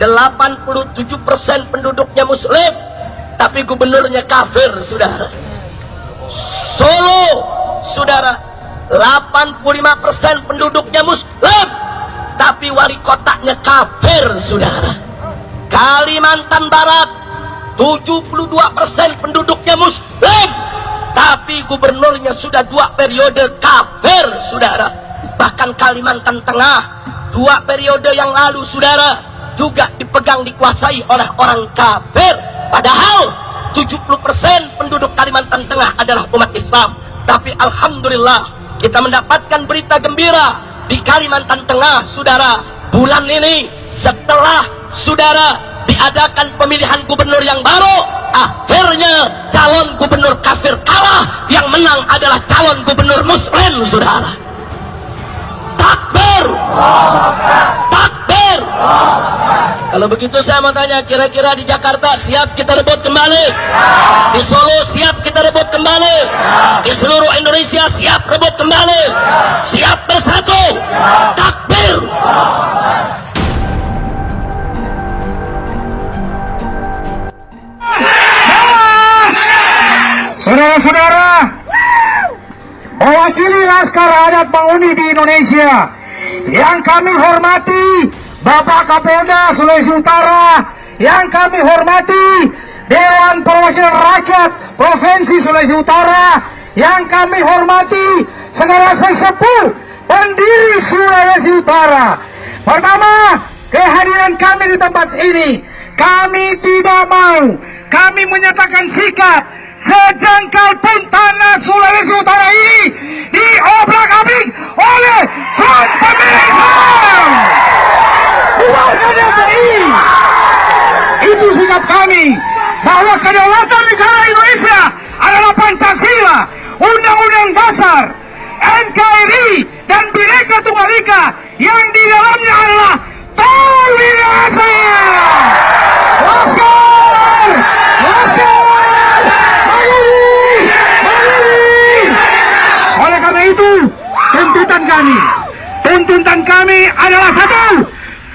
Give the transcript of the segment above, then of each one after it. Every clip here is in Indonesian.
87% penduduknya muslim, tapi gubernurnya kafir, saudara. Solo, saudara, 85% penduduknya muslim, tapi wali kotanya kafir, saudara. Kalimantan Barat, 72% penduduknya muslim, tapi gubernurnya sudah 2 periode kafir, saudara. Bahkan Kalimantan Tengah 2 periode yang lalu, saudara, juga dikuasai oleh orang kafir. Padahal 70% penduduk Kalimantan Tengah adalah umat Islam. Tapi alhamdulillah kita mendapatkan berita gembira di Kalimantan Tengah, saudara. Bulan ini setelah, saudara, diadakan pemilihan gubernur yang baru, akhirnya calon gubernur kafir kalah, yang menang adalah calon gubernur muslim, saudara. Takbir, takbir. Kalau begitu saya mau tanya, kira-kira di Jakarta siap kita rebut kembali? Di Solo siap kita rebut kembali? Di seluruh Indonesia siap rebut kembali? Siap bersatu? Takbir. Saudara-saudara, mewakili Laskar Adat Mauni di Indonesia, yang kami hormati Bapak Kapolda Sulawesi Utara, yang kami hormati Dewan Perwakilan Rakyat Provinsi Sulawesi Utara, yang kami hormati segala sesepuh pendiri Sulawesi Utara. Pertama, kehadiran kami di tempat ini, kami tidak mau, kami menyatakan sikap sejengkal pun tanah Sulawesi Utara ini diobrak-abrik oleh Front Pembela Islam. Bubarkan FPI. Itu sikap kami, bahwa kedaulatan negara Indonesia adalah Pancasila, Undang-Undang Dasar, NKRI, dan Bhinneka Tunggal Ika, yang di dalamnya adalah Tauhid. Laskar! Laskar! Oleh karena itu, tuntutan kami adalah satu: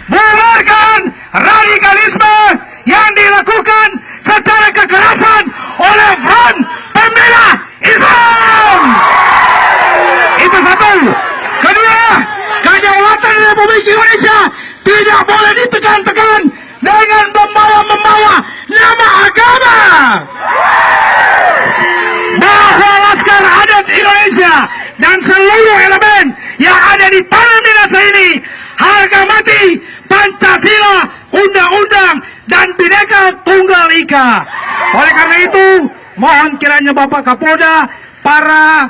bubarkan radikalisme yang dilakukan secara kekerasan oleh Front Pembela Islam. Itu satu. Kedua, kedaulatan Republik Indonesia tidak boleh ditekan-tekan dengan membawa nama agama. Bahwa Laskar Adat Indonesia dan seluruh elemen yang ada di tanah Minahasa ini harga mati Pancasila, Undang-Undang, dan Bhinneka Tunggal Ika. Oleh karena itu, mohon kiranya Bapak Kapolda, para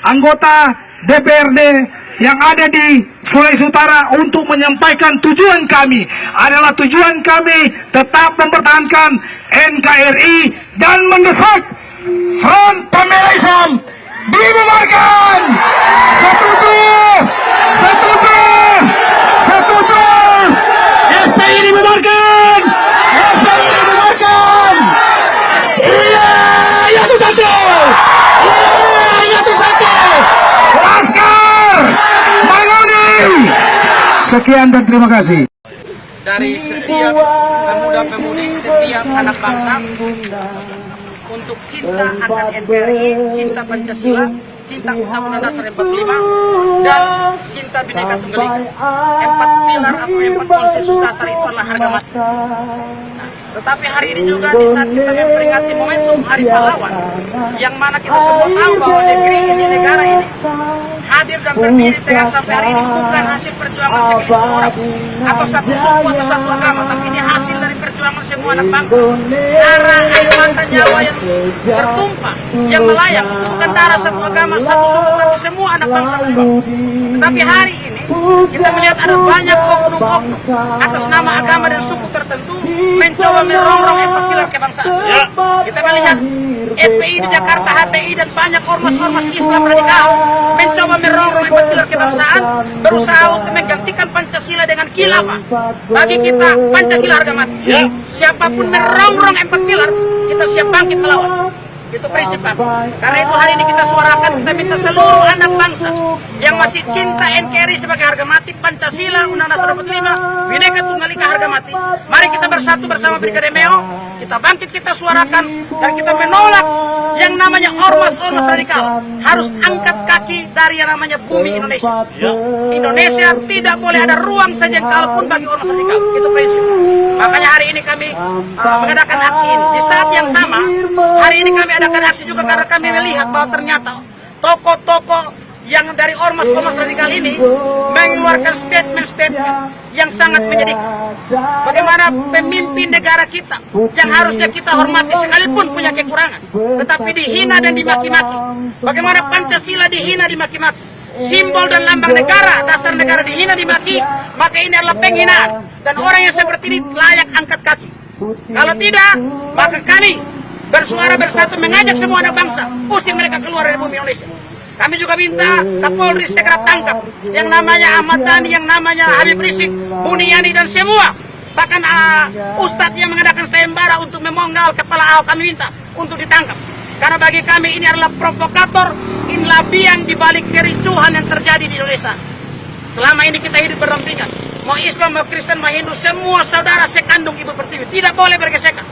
anggota DPRD yang ada di Sulawesi Utara untuk menyampaikan tujuan kami adalah tujuan kami tetap mempertahankan NKRI dan mendesak Front Pembela Islam dibubarkan. Setuju, setuju, setuju. FPI dibubarkan, FPI dibubarkan. Iya, ya itu satu. Iya, ya itu satu. Laskar Mauni. Sekian dan terima kasih. Dari setiap pemuda-pemudi, setiap anak bangsa, untuk cinta akan NKRI, cinta Pancasila, cinta Undang-Undang Dasar 45, dan cinta Bhinneka Tunggal Ika. 4 pilar atau 4 konsensus dasar itu adalah harga mati. Tetapi hari ini juga di saat kita memperingati momentum Hari Pahlawan, yang mana kita semua tahu bahwa negeri ini, negara ini hadir dan berdiri tegak sampai hari ini bukan hasil perjuangan segelintir orang atau satu suku atau satu agama, tapi ini hasil dari perjuangan semua anak bangsa. Darah, air mata, nyawa yang tertumpah, yang melayang, itu bukan darah satu agama, satu suku, tapi semua anak bangsa menyumbang. Tetapi hari ini kita melihat ada banyak oknum-oknum atas nama agama dan suku tertentu mencoba merongrong 4 pilar kebangsaan. Kita melihat FPI di Jakarta, HTI, dan banyak ormas-ormas Islam radikal mencoba merongrong 4 pilar kebangsaan, berusaha untuk menggantikan Pancasila dengan khilafah. Bagi kita, Pancasila harga mati. Siapapun merongrong 4 pilar, kita siap bangkit melawan. Itu prinsip kami. Karena itu hari ini kita suarakan, kita minta seluruh anak bangsa yang masih cinta NKRI sebagai harga mati, Pancasila, Undang-Undang 45, Bhinneka Tunggal Ika harga mati. Mari kita bersatu bersama Brigade Meo, kita bangkit, kita suarakan, dan kita menolak yang namanya ormas-ormas radikal. Harus angkat kaki dari yang namanya bumi Indonesia. Indonesia tidak boleh ada ruang saja kalaupun bagi ormas radikal. Itu prinsip. Makanya hari ini kami mengadakan aksi ini. Di saat yang sama, hari ini kami adakan aksi juga karena kami melihat bahwa ternyata tokoh-tokoh yang dari ormas-ormas radikal ini mengeluarkan statement-statement yang sangat menyedihkan. Bagaimana pemimpin negara kita yang harusnya kita hormati sekalipun punya kekurangan, tetapi dihina dan dimaki-maki. Bagaimana Pancasila dihina dimaki-maki. Simbol dan lambang negara, dasar negara dihina dimaki, maka ini adalah penghinaan. Dan orang yang seperti ini layak angkat kaki. Kalau tidak, maka kami bersuara bersatu mengajak semua anak bangsa, usir mereka keluar dari bumi Indonesia. Kami juga minta Kapolri segera tangkap yang namanya Ahmad Dhani, yang namanya Habib Rizik, Buniani dan semua. Bahkan Ustadz yang mengadakan sayembara untuk memonggal kepala Ahok, kami minta untuk ditangkap. Karena bagi kami ini adalah provokator, inilah biang dibalik kericuhan yang terjadi di Indonesia. Selama ini kita hidup berdampingan. Mau Islam, mau Kristen, mau Hindu, semua saudara sekandung Ibu Pertiwi. Tidak boleh bergesekan.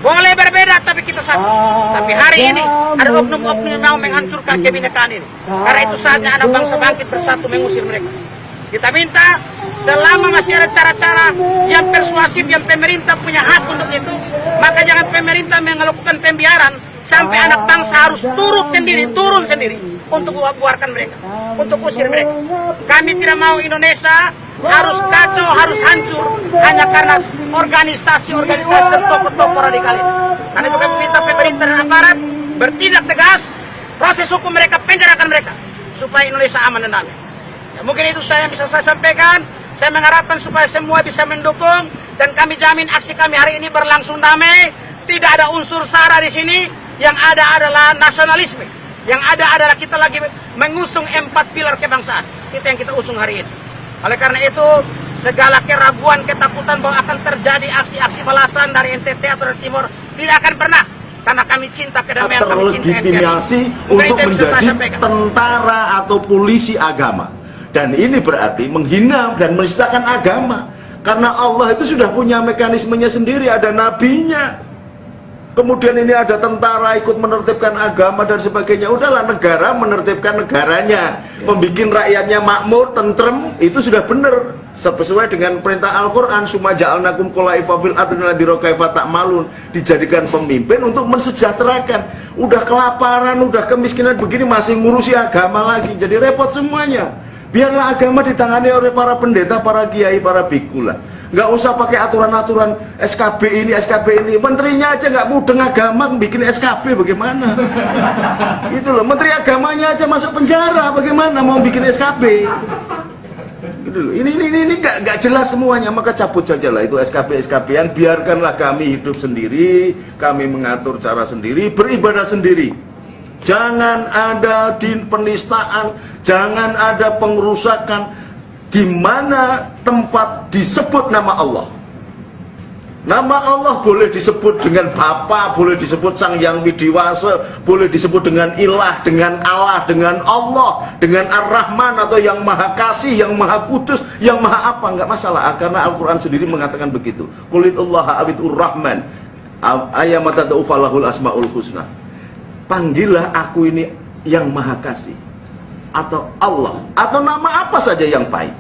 Boleh berbeda, tapi kita satu. Tapi hari ini ada oknum-oknum yang mau menghancurkan kebinekaan ini. Karena itu saatnya anak bangsa bangkit bersatu mengusir mereka. Kita minta selama masih ada cara-cara yang persuasif, yang pemerintah punya hak untuk itu, maka jangan pemerintah melakukan pembiaran sampai anak bangsa harus turun sendiri untuk membuarkan mereka, untuk usir mereka. Kami tidak mau Indonesia harus kacau, harus hancur hanya karena organisasi-organisasi dan tokoh-tokoh radikal ini. Karena juga meminta pemerintah dan aparat bertindak tegas, proses hukum mereka, penjarakan mereka, supaya Indonesia aman dan damai. Ya, mungkin itu yang bisa saya sampaikan. Saya mengharapkan supaya semua bisa mendukung, dan kami jamin aksi kami hari ini berlangsung damai. Tidak ada unsur SARA di sini. Yang ada adalah nasionalisme. Yang ada adalah kita lagi mengusung 4 pilar kebangsaan. Itu yang kita usung hari ini. Oleh karena itu, segala keraguan, ketakutan bahwa akan terjadi aksi-aksi balasan dari NTT atau dari Timur tidak akan pernah. Karena kami cinta kedamaian, kami cinta terlegitimasi untuk menjadi tentara atau polisi agama. Dan ini berarti menghina dan menistakan agama. Karena Allah itu sudah punya mekanismenya sendiri, ada nabinya. Kemudian ini ada tentara ikut menertibkan agama dan sebagainya. Udahlah, negara menertibkan negaranya, membikin rakyatnya makmur, tentrem, itu sudah benar. Sesuai dengan perintah Al-Quran, summa ja'alnakum khulaifa fil ardi linanzura kaifa ta'malun, dijadikan pemimpin untuk mensejahterakan. Udah kelaparan, udah kemiskinan begini, masih ngurusi agama lagi, jadi repot semuanya. Biarlah agama ditangani oleh para pendeta, para kiai, para biku lah. Nggak usah pakai aturan-aturan SKB ini, SKB ini. Menterinya aja nggak mudeng agama, bikin SKB bagaimana? Gitu loh, menteri agamanya aja masuk penjara, bagaimana mau bikin SKB? Gitu loh. Ini nggak jelas semuanya, maka cabut saja lah itu SKB-SKB-an. Biarkanlah kami hidup sendiri, kami mengatur cara sendiri, beribadah sendiri. Jangan ada penistaan, jangan ada pengerusakan di mana tempat disebut nama Allah. Nama Allah boleh disebut dengan Bapa, boleh disebut Sang Yang Widiwasa, boleh disebut dengan Ilah, dengan Allah, dengan Allah, dengan Ar-Rahman atau Yang Maha Kasih, Yang Maha Kudus, Yang Maha apa, nggak masalah. Karena Al-Quran sendiri mengatakan begitu. Qulitullaha abidur rahman ayyamatada'u falahul asma'ul husna. Panggillah aku ini yang Maha Kasih, atau Allah, atau nama apa saja yang baik.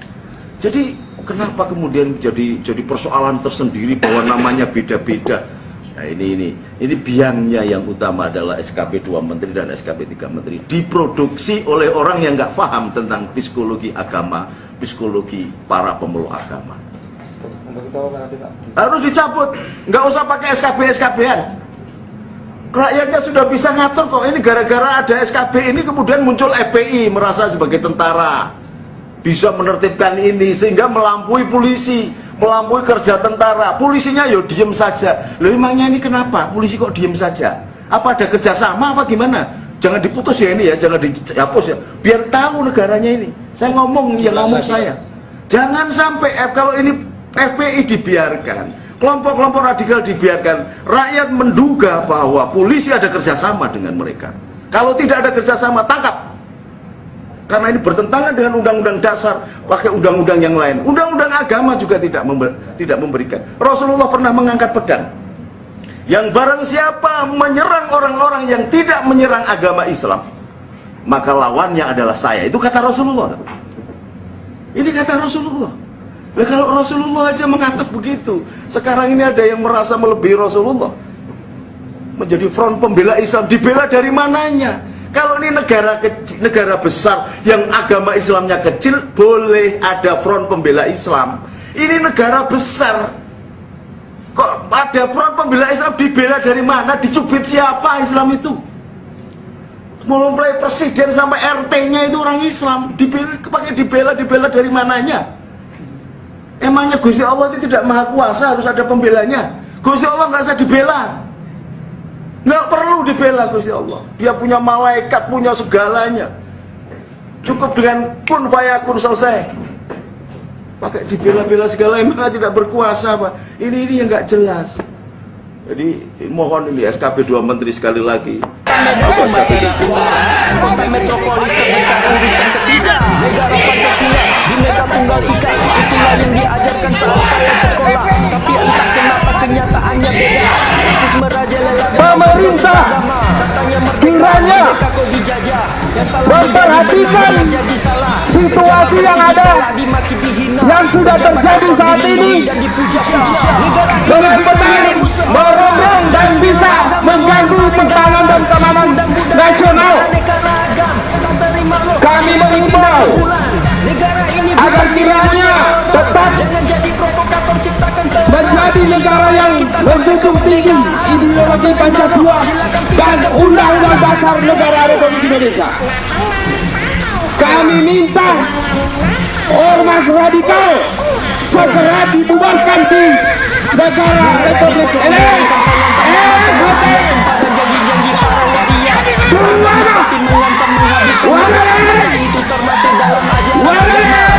Jadi kenapa kemudian jadi persoalan tersendiri bahwa namanya beda-beda? Nah ini biangnya yang utama adalah SKP 2 Menteri dan SKP 3 Menteri diproduksi oleh orang yang nggak paham tentang psikologi agama, psikologi para pemeluk agama. Harus dicabut, nggak usah pakai SKB-SKB-an. Rakyatnya sudah bisa ngatur kok. Ini gara-gara ada SKB ini kemudian muncul FPI merasa sebagai tentara, bisa menertibkan ini sehingga melampaui polisi, melampaui kerja tentara. Polisinya yo diem saja. Loh emangnya ini kenapa? Polisi kok diem saja? Apa ada kerjasama apa gimana? Jangan diputus ya ini ya, jangan dihapus ya. Biar tahu negaranya ini. Saya ngomong, yang ngomong saya. Jangan sampai kalau ini FPI dibiarkan, kelompok-kelompok radikal dibiarkan, rakyat menduga bahwa polisi ada kerjasama dengan mereka. Kalau tidak ada kerjasama, tangkap. Karena ini bertentangan dengan undang-undang dasar, pakai undang-undang yang lain. Undang-undang agama juga tidak memberikan. Rasulullah pernah mengangkat pedang. Yang barang siapa menyerang orang-orang yang tidak menyerang agama Islam, maka lawannya adalah saya. Itu kata Rasulullah. Ini kata Rasulullah. Nah, kalau Rasulullah aja mengatakan begitu, sekarang ini ada yang merasa melebihi Rasulullah, menjadi front pembela Islam. Dibela dari mananya? Kalau ini negara kecil, negara besar yang agama Islamnya kecil, boleh ada front pembela Islam. Ini negara besar, kok ada front pembela Islam? Dibela dari mana? Dicubit siapa Islam itu? Mulai presiden sampai RT-nya itu orang Islam, dibela dari mananya? Emangnya Gusti Allah itu tidak maha kuasa, harus ada pembelanya? Gusti Allah nggak usah dibela, nggak perlu dibela Gusti Allah. Dia punya malaikat, punya segalanya. Cukup dengan kun fayakun selesai. Pakai dibela-bela segala, emang tidak berkuasa apa? Ini yang nggak jelas. Jadi mohon ini SKP 2 Menteri sekali lagi. Kota metropolis terbesar urutan ketiga, negara Pancasila, Bhinneka Tunggal Ika. Itulah yang diajarkan saat saya sekolah. Tapi entah kenapa kenyataannya beda. Rasis merajalela Pemerintah katanya kiranya merdeka kok dijajah. Yang salah memperhatikan jadi salah. situasi yang ada, yang sudah terjadi saat ini, dengan benar merongrong dan bisa mengganggu pertahanan dan keamanan nasional. Kami mengimbau agar kiranya tetap menjadi negara yang menjunjung tinggi ideologi Pancasila dan Undang-Undang Dasar Negara Republik Indonesia. Kami minta ormas radikal segera dibubarkan di negara Republik Indonesia. Itu termasuk dalam ajaran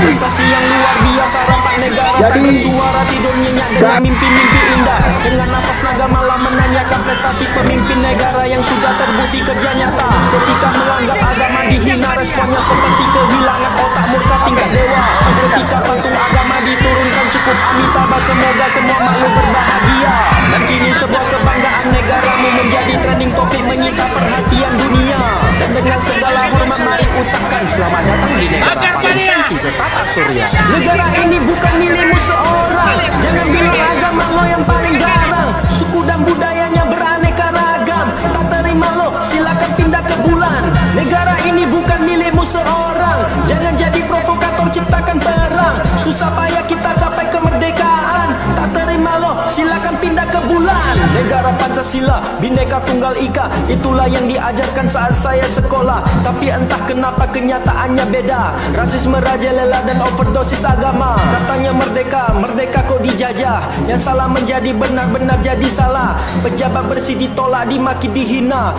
prestasi yang luar biasa. Rapat negara tak bersuara, tidur nyenyak dengan mimpi-mimpi indah. Dengan nafas naga malam menanyakan prestasi pemimpin negara yang sudah terbukti kerja nyata. Ketika menganggap agama dihina, responnya seperti kehilangan otak murka tingkat dewa. Ketika patung agama diturunkan cukup amitabha, semoga semua makhluk berbahagia. Dan kini sebuah kebanggaan negaramu menjadi trending topik menyita perhatian dunia. Dan dengan segala hormat mari ucapkan selamat datang di negara paling sensi setata surya. Negara ini bukan milikmu seorang. Jangan bilang agama lo yang paling garang. Suku dan budayanya beraneka ragam. Tak terima lo, silakan pindah ke bulan. Negara ini bukan milikmu seorang. Jangan jadi provokator, ciptakan perang. Susah payah kita capai kemerdekaan. Tak terima lo, silakan pindah ke bulan. Negara Pancasila, Bhinneka Tunggal Ika. Itulah yang diajarkan saat saya sekolah. Tapi entah kenapa kenyataannya beda. Rasis merajalela dan overdosis agama. Katanya merdeka, merdeka kok dijajah. Yang salah menjadi benar, benar jadi salah. Pejabat bersih ditolak, dimaki, dihina.